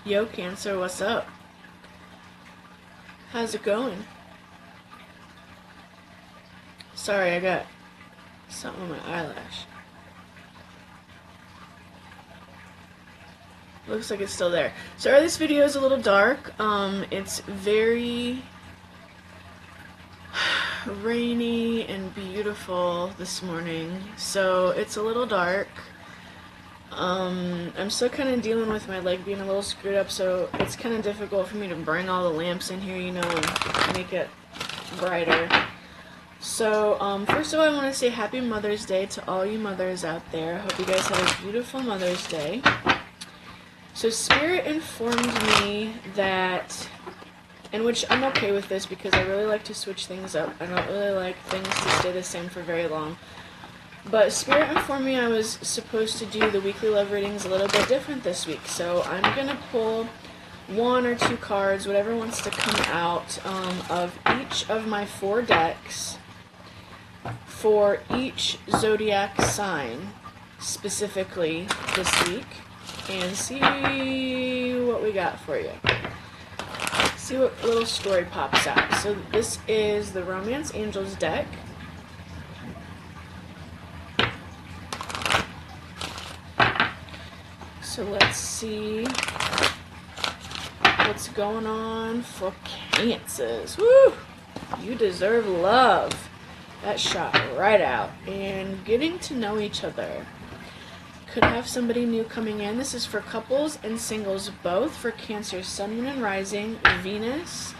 Yo, Cancer, what's up? How's it going? Sorry, I got something on my eyelash. Looks like it's still there. Sorry, this video is a little dark. It's very rainy and beautiful this morning, so it's a little dark. I'm still kind of dealing with my leg being a little screwed up, so it's kind of difficult for me to bring all the lamps in here, you know, and make it brighter. So, first of all, I want to say Happy Mother's Day to all you mothers out there. I hope you guys have a beautiful Mother's Day. So, Spirit informed me that, and which I'm okay with this because I really like to switch things up. I don't really like things to stay the same for very long. But Spirit informed me I was supposed to do the weekly love readings a little bit different this week. So I'm going to pull 1 or 2 cards, whatever wants to come out, of each of my 4 decks for each zodiac sign specifically this week and see what we got for you. See what little story pops out. So this is the Romance Angels deck. So let's see what's going on for Cancers. Woo! You deserve love. That shot right out. And getting to know each other. Could have somebody new coming in. This is for couples and singles both. For Cancer, Sun, Moon, and Rising, Venus.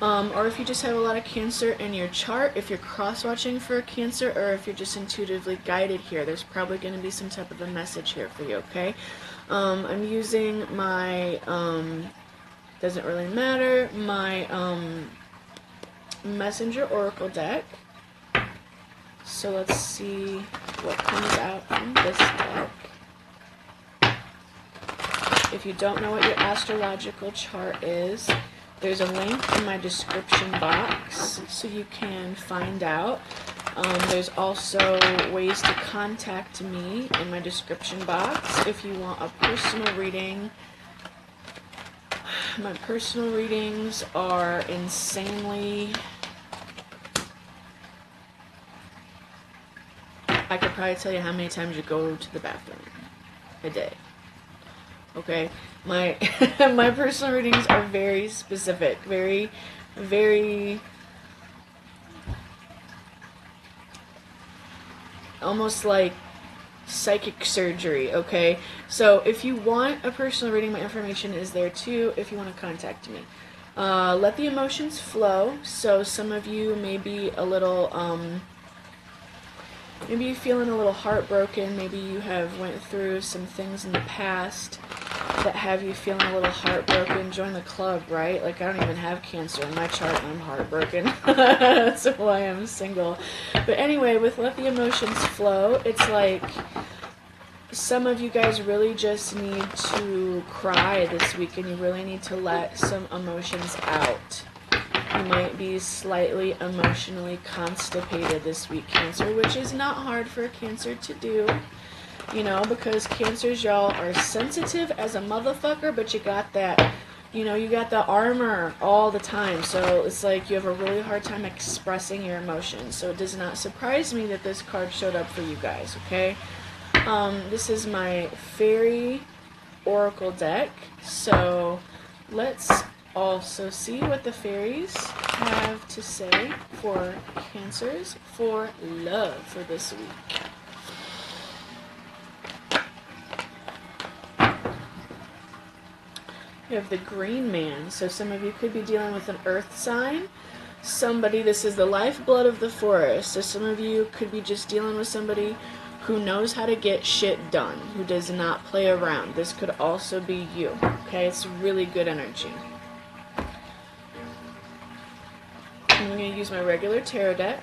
Or if you just have a lot of Cancer in your chart, if you're cross-watching for a Cancer, or if you're just intuitively guided here, there's probably going to be some type of a message here for you, okay? I'm using my, doesn't really matter, my Messenger Oracle deck. So let's see what comes out from this deck. If you don't know what your astrological chart is, there's a link in my description box so you can find out. There's also ways to contact me in my description box if you want a personal reading. My personal readings are insanely... I could probably tell you how many times you go to the bathroom a day. Okay? My my personal readings are very specific, very, very almost like psychic surgery, okay? So if you want a personal reading, my information is there too if you want to contact me. Let the emotions flow. So some of you may be a little, maybe you're feeling a little heartbroken. Maybe you have went through some things in the past that have you feeling a little heartbroken. Join the club, right? Like, I don't even have Cancer in my chart and I'm heartbroken. That's why I'm single. But anyway, with Let the Emotions Flow, it's like some of you guys really just need to cry this week and you really need to let some emotions out. You might be slightly emotionally constipated this week, Cancer, which is not hard for a Cancer to do. You know, because Cancers, y'all, are sensitive as a motherfucker, but you got that, you know, you got the armor all the time. So it's like you have a really hard time expressing your emotions. So it does not surprise me that this card showed up for you guys, okay? This is my Fairy Oracle deck. So let's also see what the fairies have to say for Cancers for love for this week. You have the Green Man, so some of you could be dealing with an earth sign. Somebody, this is the lifeblood of the forest, so some of you could be just dealing with somebody who knows how to get shit done, who does not play around. This could also be you, okay? It's really good energy. I'm going to use my regular tarot deck.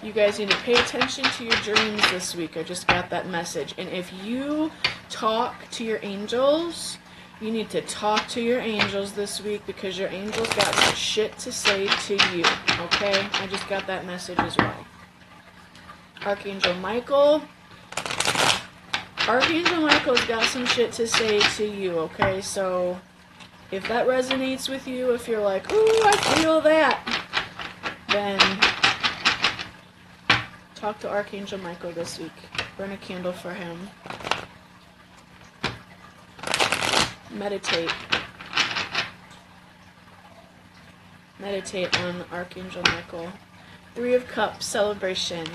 You guys need to pay attention to your dreams this week. I just got that message. And if you talk to your angels, you need to talk to your angels this week because your angels got some shit to say to you. Okay? I just got that message as well. Archangel Michael. Archangel Michael's got some shit to say to you, okay? So if that resonates with you, if you're like, ooh, I feel that, then talk to Archangel Michael this week. Burn a candle for him. Meditate. Meditate on Archangel Michael. Three of Cups, celebration.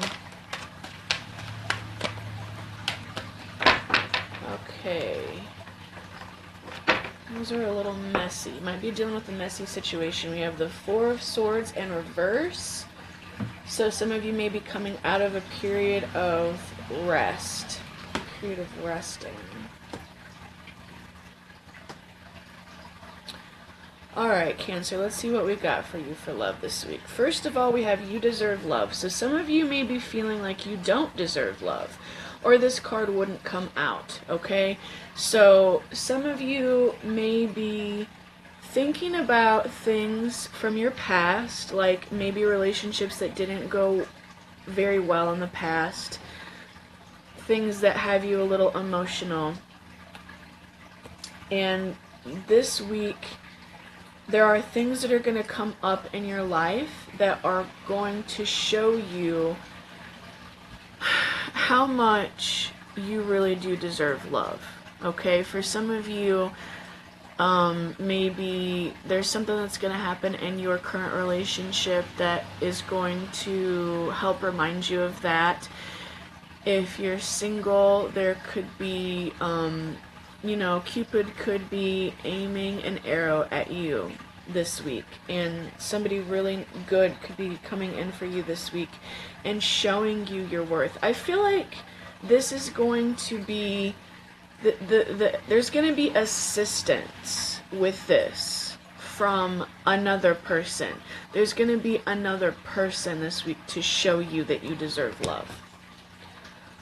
Okay. Those are a little messy. Might be dealing with a messy situation. We have the Four of Swords in reverse. So some of you may be coming out of a period of rest. A period of resting. Alright, Cancer, let's see what we've got for you for love this week. First of all, we have you deserve love. So some of you may be feeling like you don't deserve love, or this card wouldn't come out, okay? So some of you may be thinking about things from your past, like maybe relationships that didn't go very well in the past, things that have you a little emotional. And this week, there are things that are going to come up in your life that are going to show you how much you really do deserve love. Okay, for some of you, maybe there's something that's going to happen in your current relationship that is going to help remind you of that. If you're single, there could be you know, Cupid could be aiming an arrow at you this week, and somebody really good could be coming in for you this week and showing you your worth. I feel like this is going to be there's going to be assistance with this from another person. There's going to be another person this week to show you that you deserve love.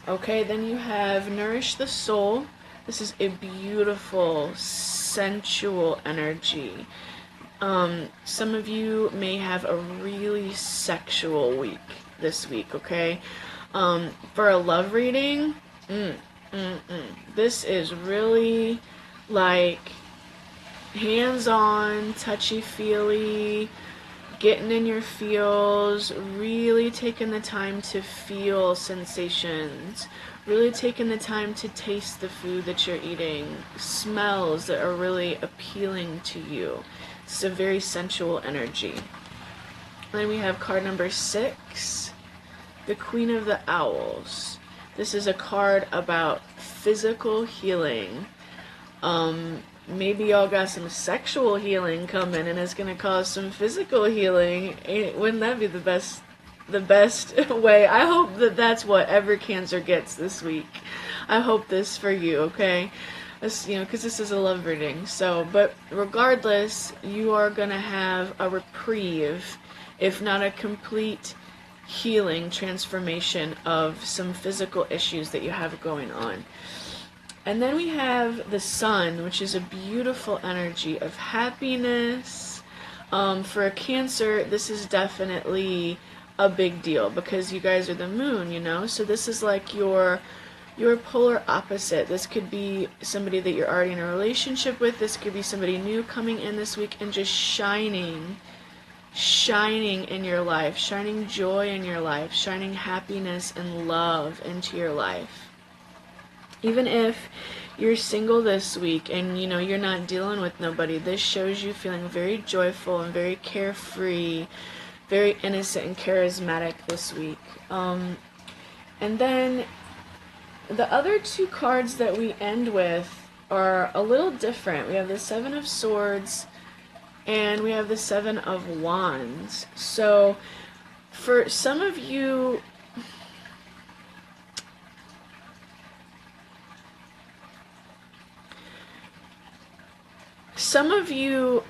Okay, then you have Nourish the Soul. This is a beautiful, sensual energy. Some of you may have a really sexual week this week, okay? For a love reading, this is really like hands-on, touchy-feely, getting in your feels, really taking the time to feel sensations, really taking the time to taste the food that you're eating, smells that are really appealing to you. It's a very sensual energy. Then we have card number 6, the Queen of the Owls. This is a card about physical healing. Maybe y'all got some sexual healing coming and it's going to cause some physical healing. Wouldn't that be the best way? I hope that that's what every Cancer gets this week. I hope this for you, okay? You know, because this is a love reading. So, but regardless, you are going to have a reprieve, if not a complete healing, transformation of some physical issues that you have going on. And then we have the Sun, which is a beautiful energy of happiness. For a Cancer, this is definitely a big deal because you guys are the moon, you know? So this is like your polar opposite. This could be somebody that you're already in a relationship with. This could be somebody new coming in this week and just shining in your life, shining joy in your life, shining happiness and love into your life. Even if you're single this week and, you know, you're not dealing with nobody, this shows you feeling very joyful and very carefree, very innocent and charismatic this week. And then the other two cards that we end with are a little different. We have the Seven of Swords and we have the Seven of Wands. So for some of you,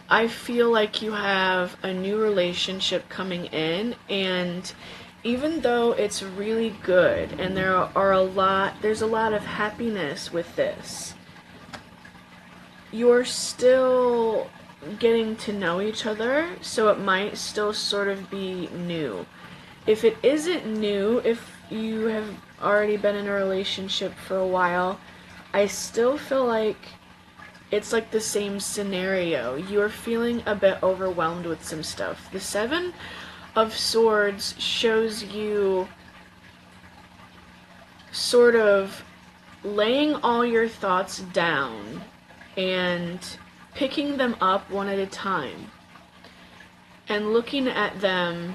I feel like you have a new relationship coming in, and even though it's really good and there's a lot of happiness with this, you're still getting to know each other, so it might still sort of be new. If it isn't new, if you have already been in a relationship for a while, I still feel like it's like the same scenario. You're feeling a bit overwhelmed with some stuff. The Seven of Swords shows you sort of laying all your thoughts down and picking them up one at a time and looking at them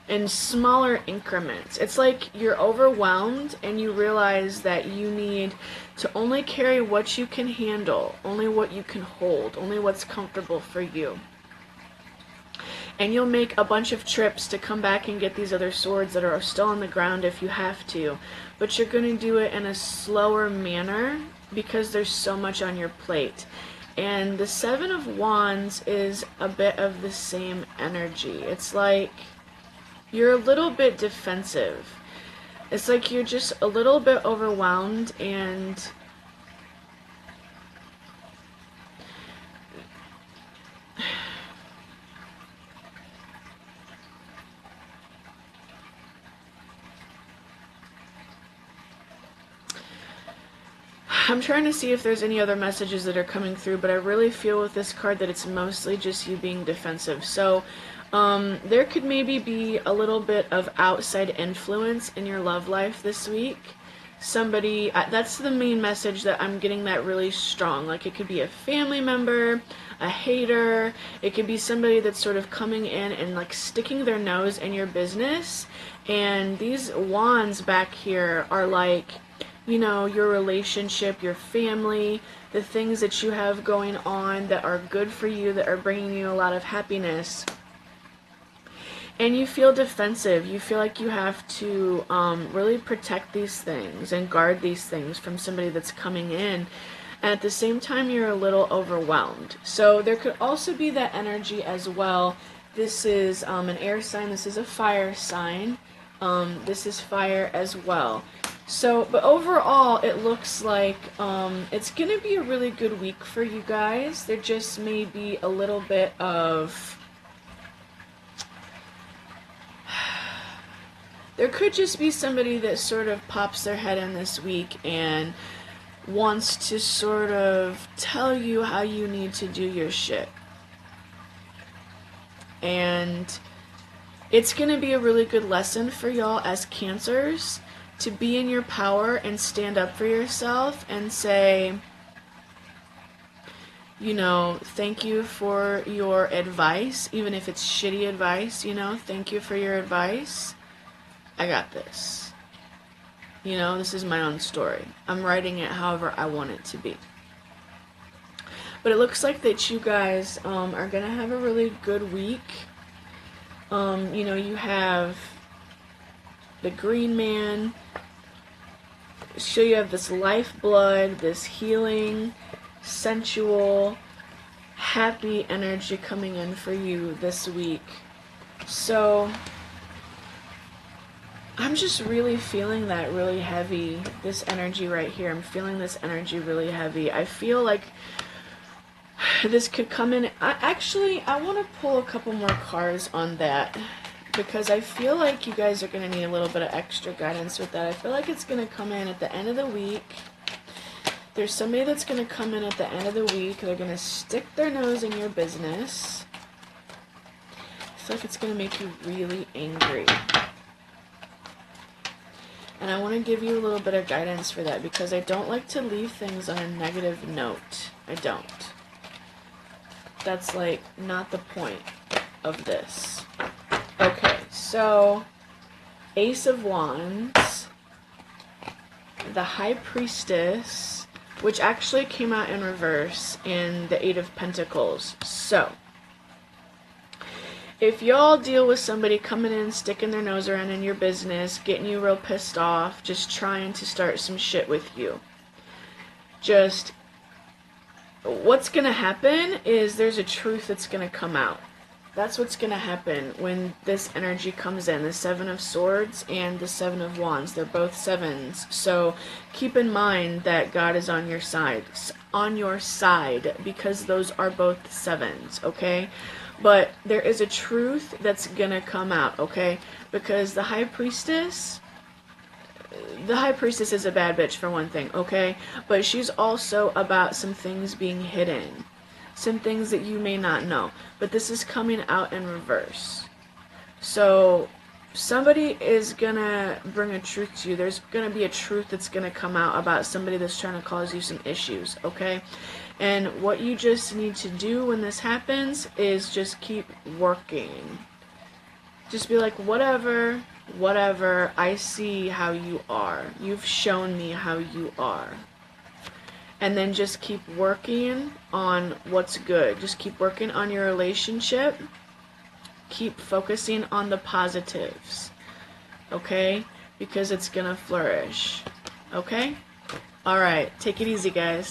in smaller increments. It's like you're overwhelmed and you realize that you need to only carry what you can handle, only what you can hold, only what's comfortable for you. And you'll make a bunch of trips to come back and get these other swords that are still on the ground if you have to. But you're going to do it in a slower manner because there's so much on your plate. And the Seven of Wands is a bit of the same energy. It's like you're a little bit defensive. It's like you're just a little bit overwhelmed, and I'm trying to see if there's any other messages that are coming through, but I really feel with this card that it's mostly just you being defensive. So there could maybe be a little bit of outside influence in your love life this week. Somebody, that's the main message that I'm getting, that really strong. Like, it could be a family member, a hater, it could be somebody that's sort of coming in and like sticking their nose in your business. And these wands back here are like, you know, your relationship, your family, the things that you have going on that are good for you, that are bringing you a lot of happiness. And you feel defensive. You feel like you have to really protect these things and guard these things from somebody that's coming in. And at the same time, you're a little overwhelmed. So there could also be that energy as well. This is an air sign. This is a fire sign. This is fire as well. So, but overall, it looks like it's going to be a really good week for you guys. There just may be a little bit of... There could just be somebody that sort of pops their head in this week and wants to sort of tell you how you need to do your shit. And it's going to be a really good lesson for y'all as Cancers to be in your power and stand up for yourself and say, you know, thank you for your advice, even if it's shitty advice, you know, thank you for your advice. I got this. You know, this is my own story. I'm writing it however I want it to be. But it looks like that you guys are going to have a really good week. You know, you have the Green Man. So you have this lifeblood, this healing, sensual, happy energy coming in for you this week. So I'm just really feeling that really heavy, this energy right here. I'm feeling this energy really heavy. I feel like this could come in. I want to pull a couple more cards on that, because I feel like you guys are going to need a little bit of extra guidance with that. I feel like it's going to come in at the end of the week. There's somebody that's going to come in at the end of the week. They're going to stick their nose in your business. I feel like it's going to make you really angry. And I want to give you a little bit of guidance for that, because I don't like to leave things on a negative note. I don't. That's like not the point of this. Okay, so Ace of Wands, the High Priestess, which actually came out in reverse, and the Eight of Pentacles. So if y'all deal with somebody coming in, sticking their nose around in your business, getting you real pissed off, just trying to start some shit with you, what's going to happen is there's a truth that's going to come out. That's what's going to happen when this energy comes in. The Seven of Swords and the Seven of Wands. They're both sevens. So keep in mind that God is on your side. On your side, because those are both sevens, okay? But there is a truth that's going to come out, okay? Because the High Priestess is a bad bitch for one thing, okay? But she's also about some things being hidden. Some things that you may not know. But this is coming out in reverse. So somebody is going to bring a truth to you. There's going to be a truth that's going to come out about somebody that's trying to cause you some issues, okay? And what you just need to do when this happens is just keep working. Just be like, whatever, I see how you are. You've shown me how you are. And then just keep working on what's good. Just keep working on your relationship. Keep focusing on the positives. Okay? Because it's gonna flourish. Okay? Alright, take it easy, guys.